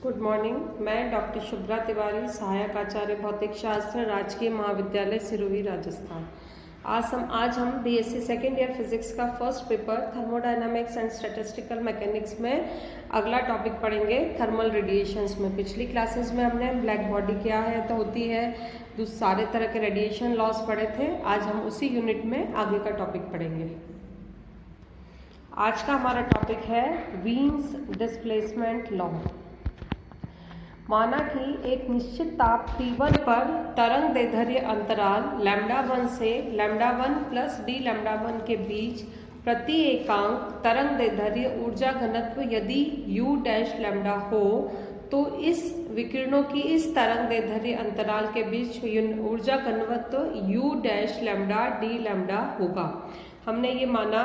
Good morning. मैं doctor Shubhra Tiwari, सहायक आचार्य भौतिक शास्त्र, राजकीय महाविद्यालय सिरोही, राजस्थान। आज हम बीएससी सेकेंड ईयर फिजिक्स का first paper thermodynamics and statistical mechanics में अगला टॉपिक पढ़ेंगे, थर्मल रेडिएशंस में। पिछली क्लासेस में हमने ब्लैक बॉडी क्या है तो होती है, सारे तरह के रेडिएशन लॉस पढ़े थे। आज हम उसी यूनिट में आगे का टॉपिक पढ़ेंगे। आज का हमारा टॉपिक है वीन्स डिस्प्लेसमेंट लॉ। माना कि एक निश्चित ताप T1 पर तरंग दैर्ध्य अंतराल λ1 से λ1 प्लस dλ1 के बीच प्रति एकांक तरंग दैर्ध्य ऊर्जा घनत्व यदि U डैश लैम्डा हो तो इस विकिरणों की इस तरंग दैर्ध्य अंतराल के बीच ऊर्जा घनत्व U dash lambda D lambda होगा। हमने ये माना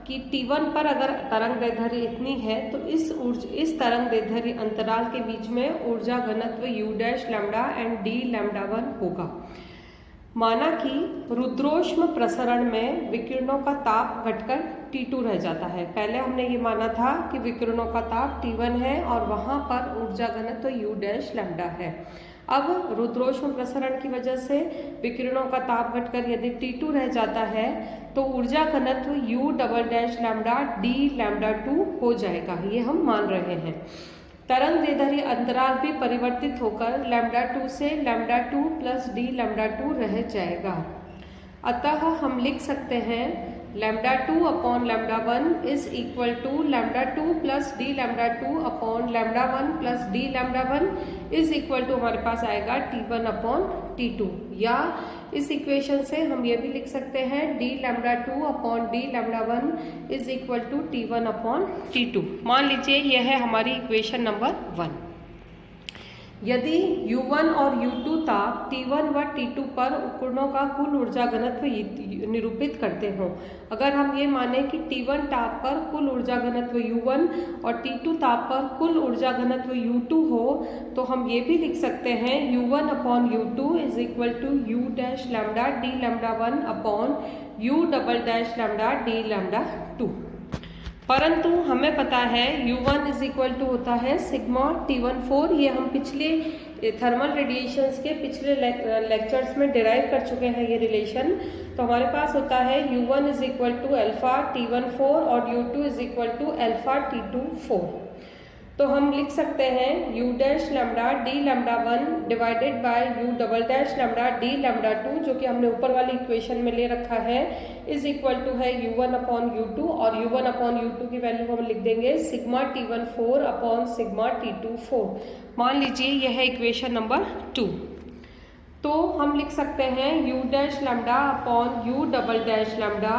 कि T1 पर अगर तरंग दैर्ध्य इतनी है तो इस तरंग दैर्ध्य अंतराल के बीच में ऊर्जा घनत्व U dash lambda and d λ1 होगा। माना कि रुद्रोष्म प्रसरण में विकिरणों का ताप घटकर T2 रह जाता है। पहले हमने ये माना था कि विकिरणों का ताप T1 है और वहां पर ऊर्जा घनत्व U डैश लैम्डा है। अब रुद्रोष्म प्रसरण की वजह से विकिरणों का ताप घटकर यदि T2 रह जाता है तो ऊर्जा घनत्व U double dash lambda d λ2 हो जाएगा। ये हम मान रहे हैं। तरंग दैर्ध्य अंतराल भी परिवर्तित होकर λ2 से λ2 प्लस डी λ2 रह जाएगा। अतः हम लिख सकते हैं λ2 upon λ1 is equal to λ2 plus d λ2 upon λ1 plus d λ1 is equal to हमारे पास आएगा T1 अपॉन T2। या इस इक्वेशन से हम ये भी लिख सकते हैं d λ2 upon d λ1 is equal to T1 upon T2। मान लीजिए यह है हमारी इक्वेशन नंबर 1। यदि U1 और U2 ताप T1 व T2 पर उपकरणों का कुल ऊर्जा घनत्व निरूपित करते हों। अगर हम ये माने कि T1 ताप पर कुल ऊर्जा घनत्व U1 और T2 ताप पर कुल ऊर्जा घनत्व U2 हो तो हम ये भी लिख सकते हैं U1 upon U2 is equal to U dash lambda d λ1 upon U double dash lambda d λ2। परंतु हमें पता है U1 इज इक्वल टू होता है सिग्मा T14। ये हम पिछले थर्मल रेडिएशंस के पिछले लेक्चर्स में डिराइव कर चुके हैं ये रिलेशन। तो हमारे पास होता है U1 is equal to alpha T14 और U2 is equal to alpha T24। तो हम लिख सकते हैं U dash lambda d λ1 divided by U double dash lambda d λ2 जो कि हमने ऊपर वाली इक्वेशन में ले रखा है इज इक्वल टू है U1 अपॉन U2 और U1 अपॉन U2 की वैल्यू हम लिख देंगे sigma T14 upon sigma T24। मान लीजिए यह है इक्वेशन नंबर 2। तो हम लिख सकते हैं U dash lambda upon U double dash lambda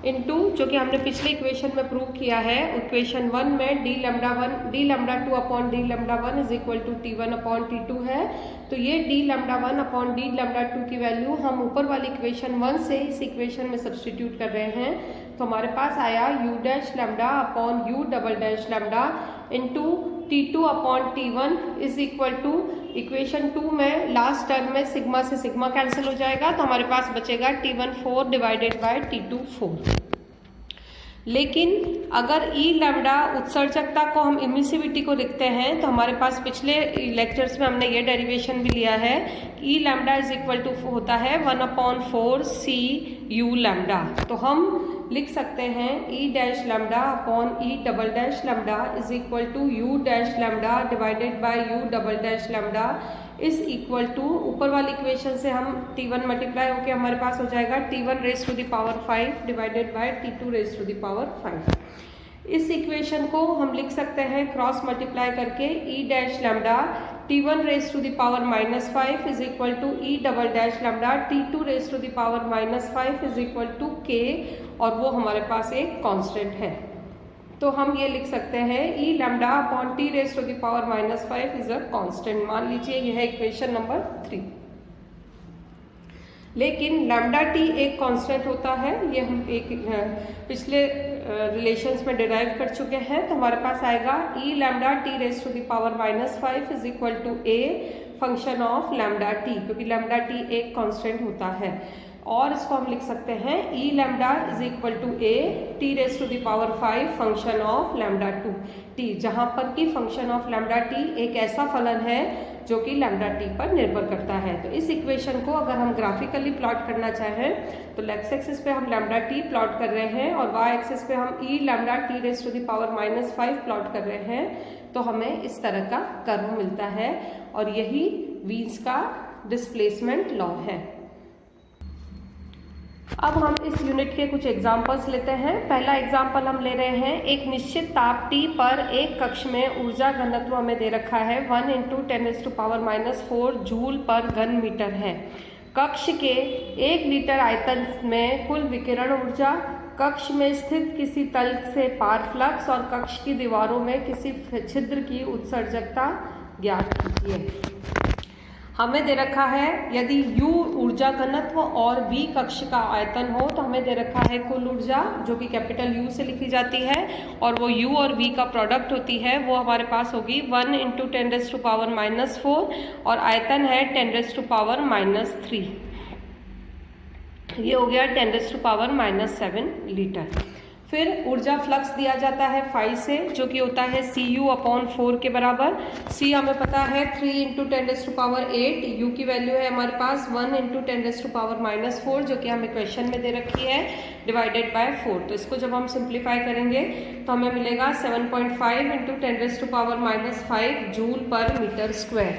into जो कि हमने पिछले इक्वेशन में प्रूव किया है इक्वेशन 1 में d λ2 upon d λ1 is equal to T1 upon T2 है। तो ये डी λ1 अपॉन डी λ2 की वैल्यू हम ऊपर वाली इक्वेशन 1 से इस इक्वेशन में सब्स्टिट्यूट कर रहे हैं। तो हमारे पास आया U dash lambda upon U double dash lambda into T2 upon T1 is equal to equation 2 में लास्ट टर्म में सिग्मा से सिग्मा कैंसिल हो जाएगा तो हमारे पास बचेगा T14 डिवाइडेड बाय T24। लेकिन अगर E लैम्डा उत्सर्जकता को हम इमिसिविटी को लिखते हैं तो हमारे पास पिछले लेक्चर्स में हमने ये डेरिवेशन भी लिया है E lambda is equal to होता है 1/4 C U लैम्डा। तो हम लिख सकते हैं E dash lambda upon E double dash lambda is equal to U dash lambda divided by U double dash lambda is equal to ऊपर वाली equation से हम T1 मल्टीप्लाई होकर हमारे पास हो जाएगा T1 raise to the power 5 divided by T2 raise to the power 5। इस equation को हम लिख सकते हैं क्रॉस मल्टीप्लाई करके E dash lambda T1 raise to the power -5 is equal to E double dash lambda T2 raise to the power -5 is equal to K और वो हमारे पास एक कांस्टेंट है। तो हम ये लिख सकते हैं E lambda upon T raise to the power -5 is a constant. मान लीजिए यह है इक्वेशन नंबर 3। लेकिन लैम्डा T एक कांस्टेंट होता है, ये हम एक पिछले रिलेशंस में डिराइव कर चुके हैं। तो हमारे पास आएगा E lambda T raise to the power -5 is equal to A function of lambda T, क्योंकि लैम्डा T एक कांस्टेंट होता है। और इसको हम लिख सकते हैं E lambda is equal to A T raise to the power 5 function of lambda 2 T, जहाँ पर कि फंक्शन ऑफ लैम्डा टी एक ऐसा फलन है जो कि लैम्डा टी पर निर्भर करता है। तो इस इक्वेशन को अगर हम ग्राफिकली प्लॉट करना चाहें तो एक्स एक्सिस पे हम लैम्डा टी प्लॉट कर रहे हैं और वाई एक्सिस पे हम E lambda T raise to the power -5 plot कर रहे हैं, तो हमें इस तरह का कर्व मिलता है और यही वीन्स का डिस्प्लेसमेंट लॉ है। अब हम इस यूनिट के कुछ एग्जाम्पल्स लेते हैं। पहला एग्जाम्पल हम ले रहे हैं, एक निश्चित ताप T पर एक कक्ष में ऊर्जा घनत्व हमें दे रखा है 1 × 10⁻⁴ जूल पर घन मीटर है। कक्ष के 1 लीटर आयतन में कुल विकिरण ऊर्जा, कक्ष में स्थित किसी तल से पार फ्लक्स और कक्ष की दीवारों में किसी छिद्र की उत्सर्जकता ज्ञात कीजिए। हमें दे रखा है यदि U ऊर्जा घनत्व और V कक्ष का आयतन हो तो हमें दे रखा है कुल ऊर्जा जो कि कैपिटल U से लिखी जाती है और वो U और V का प्रोडक्ट होती है, वो हमारे पास होगी 1 × 10⁻⁴ और आयतन है 10⁻³ ये हो गया 10⁻⁷ लीटर। फिर ऊर्जा फ्लक्स दिया जाता है फाई से जो कि होता है Cu/4 के बराबर। C हमें पता है 3 × 10⁸, U की वैल्यू है हमारे पास 1 × 10⁻⁴ जो कि हमें क्वेश्चन में दे रखी है डिवाइडेड बाय 4। तो इसको जब हम सिंप्लीफाई करेंगे तो हमें मिलेगा 7.5 × 10⁻⁵ जूल पर मीटर स्क्वायर।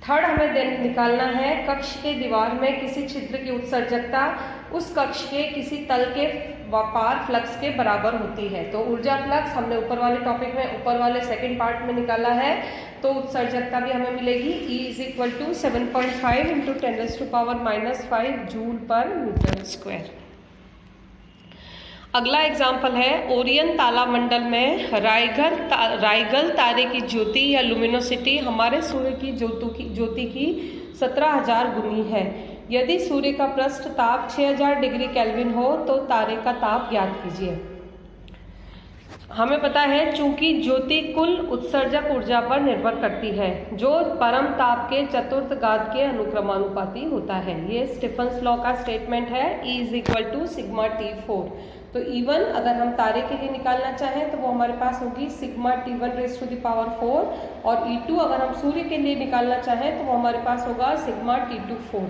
थर्ड हमें निकालना है कक्ष के दीवार में किसी छिद्र की उत्सर्जकता उस कक्ष के किसी तल के पार फ्लक्स के बराबर होती है। तो ऊर्जा फ्लक्स हमने ऊपर वाले टॉपिक में ऊपर वाले सेकंड पार्ट में निकाला है, तो उत्सर्जकता भी हमें मिलेगी E = 7.5 × 10⁻⁵ जूल पर मीटर स्क्वायर। अगला एग्जाम्पल है, ओरियन तारामंडल में राइगल तारे की ज्योति या लुमिनोसिटी हमारे सूर्य की ज्योति की 17,000 गुनी है। यदि सूर्य का पृष्ठ ताप 6000 डिग्री केल्विन हो तो तारे का ताप ज्ञात कीजिए। हमें पता है चूंकि ज्योति कुल उत्सर्जक ऊर्जा पर निर्भर करती है जो परम ताप के चतुर्थ घात के अनुक्रमानुपाती होता है। ये स्टीफन्स लॉ का स्टेटमेंट है E = σT4। तो E1 अगर हम तारे के लिए निकालना चाहें तो वो हमारे पास होगी σT1⁴ और E2 अगर हम सूर्य के लिए निकालना चाहें तो वो हमारे पास होगा σT24।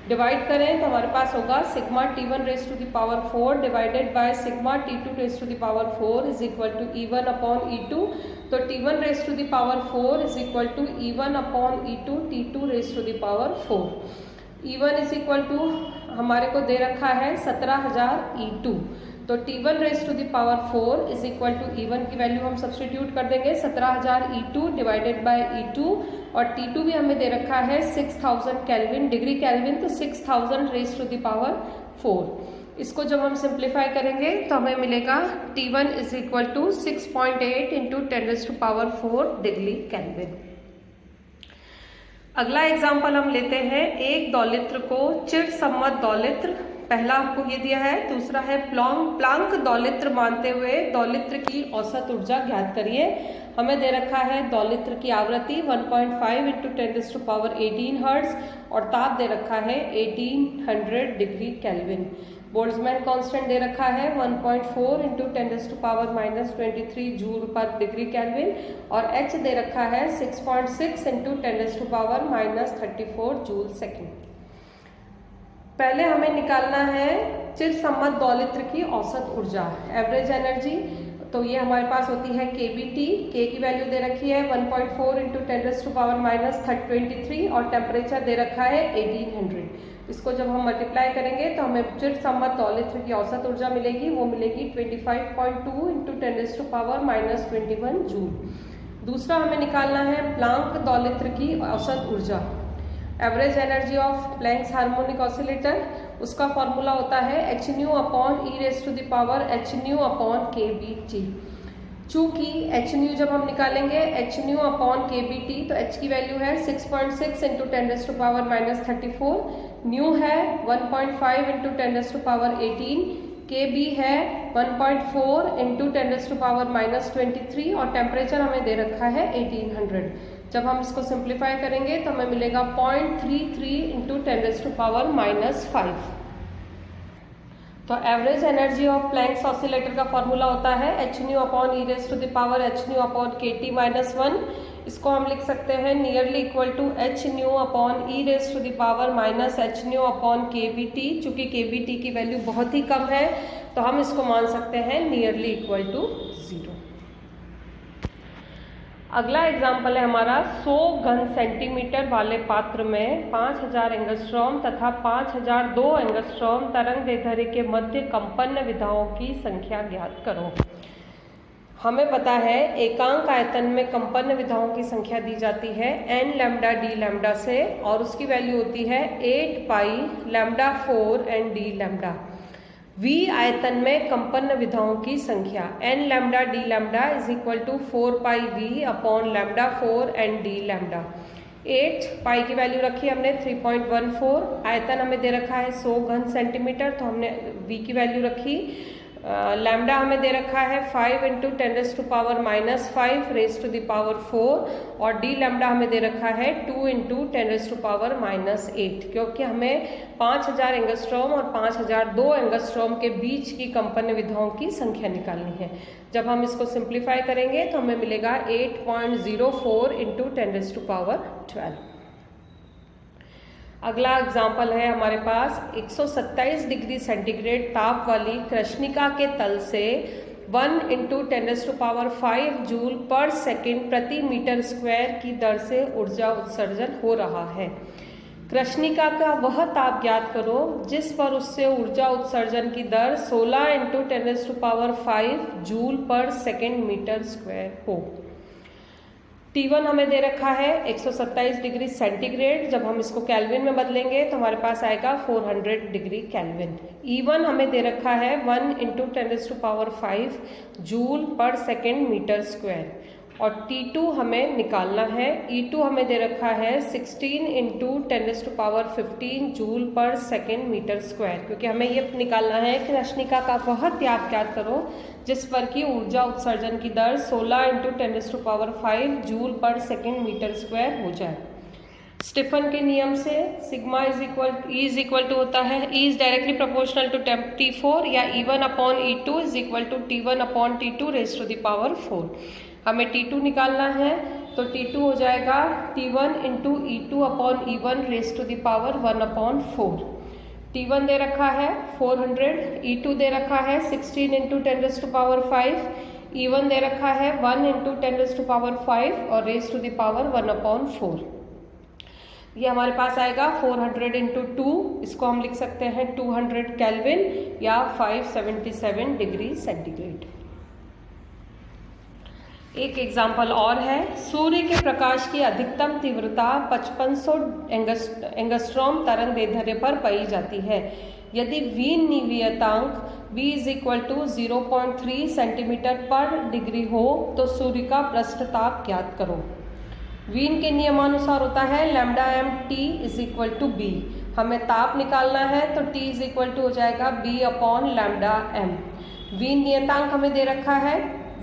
डिवाइड करें तो हमारे पास होगा σT1⁴ divided by σT2⁴ is equal to E1/E2। तो T1⁴ is equal to E1/E2 T2⁴। E1 is equal to हमारे को दे रखा है 17,000 E2। तो T1⁴ is equal to E1 की वैल्यू हम सब्सटीट्यूट कर देंगे 17,000 E2 डिवाइडेड बाय E2 और T2 भी हमें दे रखा है 6000 केल्विन डिग्री केल्विन, तो 6000⁴। इसको जब हम सिंप्लीफाई करेंगे तो हमें मिलेगा T1 is equal to 6.8 × 10⁴ degree kelvin. अगला एग्जाम्पल हम लेते हैं, एक दौलित्र को चिरसम्मत दौलित्र, पहला आपको ये दिया है, दूसरा है प्लांक दौलित्र मानते हुए दौलित्र की औसत ऊर्जा ज्ञात करिए। हमें दे रखा है दौलित्र की आवृत्ति 1.5 × 10⁻18 हर्ट्ज और ताप दे रखा है 1800 डिग्री केल्विन। बोल्ट्जमैन कांस्टेंट दे रखा है 1.4 × 10⁻23 जूल पर डिग्री केल्विन और H दे रखा है 6.6 × 10⁻34 जूल सेकेंड। पहले हमें निकालना है चिरसम्मत दौलित्र की औसत ऊर्जा एवरेज एनर्जी। तो ये हमारे पास होती है kBT, K की वैल्यू दे रखी है 1.4 × 10⁻23 और टेम्परेचर दे रखा है 1800। इसको जब हम मल्टीप्लाई करेंगे तो हमें चिरसम्मत दौलित्र की औसत ऊर्जा मिलेगी, वो मिलेगी 25.2 × 10⁻21 जूल। दूसरा हमें निकालना है प्लांक दौलित्र की औसत ऊर्जा average energy of Planck's harmonic oscillator. उसका फॉर्मूला होता है hν/hν/kBT। चूंकि hν जब हम निकालेंगे hν/kBT तो h की वैल्यू है 6.6 × 10⁻34, ν है 1.5 × 10⁻18, के बी है 1.4 इंटू 10⁻⁻23 और टेम्परेचर हमें दे रखा है 1800। जब हम इसको सिंप्लीफाई करेंगे तो हमें मिलेगा 0.33 इंटू 10⁻⁻5। तो average energy of Planck's oscillator का फॉर्मूला होता है hν/e⁻kt-1। इसको हम लिख सकते हैं नियरली इक्वल टू hν/e⁻hν/kBt। चूंकि kBt की वैल्यू बहुत ही कम है तो हम इसको मान सकते हैं नियरली इक्वल टू 0। अगला एग्जाम्पल है हमारा 100 घन सेंटीमीटर वाले पात्र में 5000 एंगस्ट्रॉम तथा 5002 एंगस्ट्रॉम तरंग दैर्ध्य के मध्य कंपन विधाओं की संख्या ज्ञात करो। हमें पता है एकांक आयतन में कंपन विधाओं की संख्या दी जाती है n लैम्डा d लैम्डा से और उसकी वैल्यू होती है 8 pi lambda 4 and d lambda. v आयतन में कंपन विधाओं की संख्या n lambda d lambda is equal to 4 pi v upon lambda 4 and d lambda. 8 pi की वैल्यू रखी हमने 3.14, आयतन हमें दे रखा है 100 घन सेंटीमीटर तो हमने v की वैल्यू रखी। लैम्डा हमें दे रखा है 5 into 10⁻⁻5 raise to the power 4 और डी लैम्डा हमें दे रखा है 2 इंटू 10⁻⁻8 क्योंकि हमें 5000 एंगस्ट्रॉम और 5002 एंगस्ट्रॉम के बीच की कंपन विधाओं की संख्या निकालनी है। जब हम इसको सिंप्लीफाई करेंगे तो हमें मिलेगा 8.04 इंटू 10⁻12। अगला एग्जाम्पल है हमारे पास 127 डिग्री सेंटीग्रेड ताप वाली कृष्णिका के तल से 1 इंटू 10⁵ जूल पर सेकेंड प्रति मीटर स्क्वायर की दर से ऊर्जा उत्सर्जन हो रहा है। कृष्णिका का वह ताप ज्ञात करो जिस पर उससे ऊर्जा उत्सर्जन की दर 16 into 10⁵ joule per second metre square हो। T1 हमें दे रखा है 127 डिग्री सेंटीग्रेड। जब हम इसको केल्विन में बदलेंगे तो हमारे पास आएगा 400 डिग्री केल्विन। E1 हमें दे रखा है 1 into 10⁵ joule per second metre square और T2 हमें निकालना है। E2 हमें दे रखा है 16 into 10⁻15 joule per second metre square क्योंकि हमें ये निकालना है कि कृष्णिका का वह ताप ज्ञात करो जिस पर की ऊर्जा उत्सर्जन की दर 16 into 10⁵ joule per second metre square हो जाए। स्टीफन के नियम से सिग्मा इज इक्वल टू होता है E is directly proportional to T4 या E1 upon E2 is equal to T1 upon T2 raise to the power 4। हमें T2 निकालना है तो T2 हो जाएगा T1 into E2 upon E1 raise to the power 1 upon 4। T1 दे रखा है 400, E2 दे रखा है 16 इंटू 10⁵, E1 दे रखा है 1 इंटू 10⁵ और raise to the power 1 upon 4। ये हमारे पास आएगा 400 इंटू 2, इसको हम लिख सकते हैं 200 केल्विन या 577 डिग्री सेंटीग्रेड। एक एग्जाम्पल और है सूर्य के प्रकाश की अधिकतम तीव्रता 5500 एंगस्ट्रॉम तरंग दैर्ध्य पर पाई जाती है। यदि वीन निवियतांक V is equal to 0.3 centimetre पर डिग्री हो तो सूर्य का पृष्ठ ताप ज्ञात करो। वीन के नियमानुसार होता है lambda m T is equal to B। हमें ताप निकालना है तो T इज इक्वल टू हो जाएगा B upon lambda m। Wien नियतांक हमें दे रखा है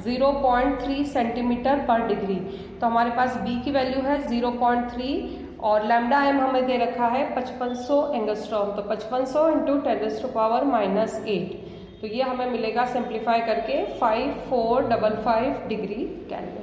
0.3 सेंटीमीटर पर डिग्री तो हमारे पास B की वैल्यू है 0.3 और लैम्डा m हमें दे रखा है 5500 एंगस्ट्रॉम तो 5500 इंटू 10⁻⁻8 तो ये हमें मिलेगा सिंप्लीफाई करके 5455 डिग्री केल्विन।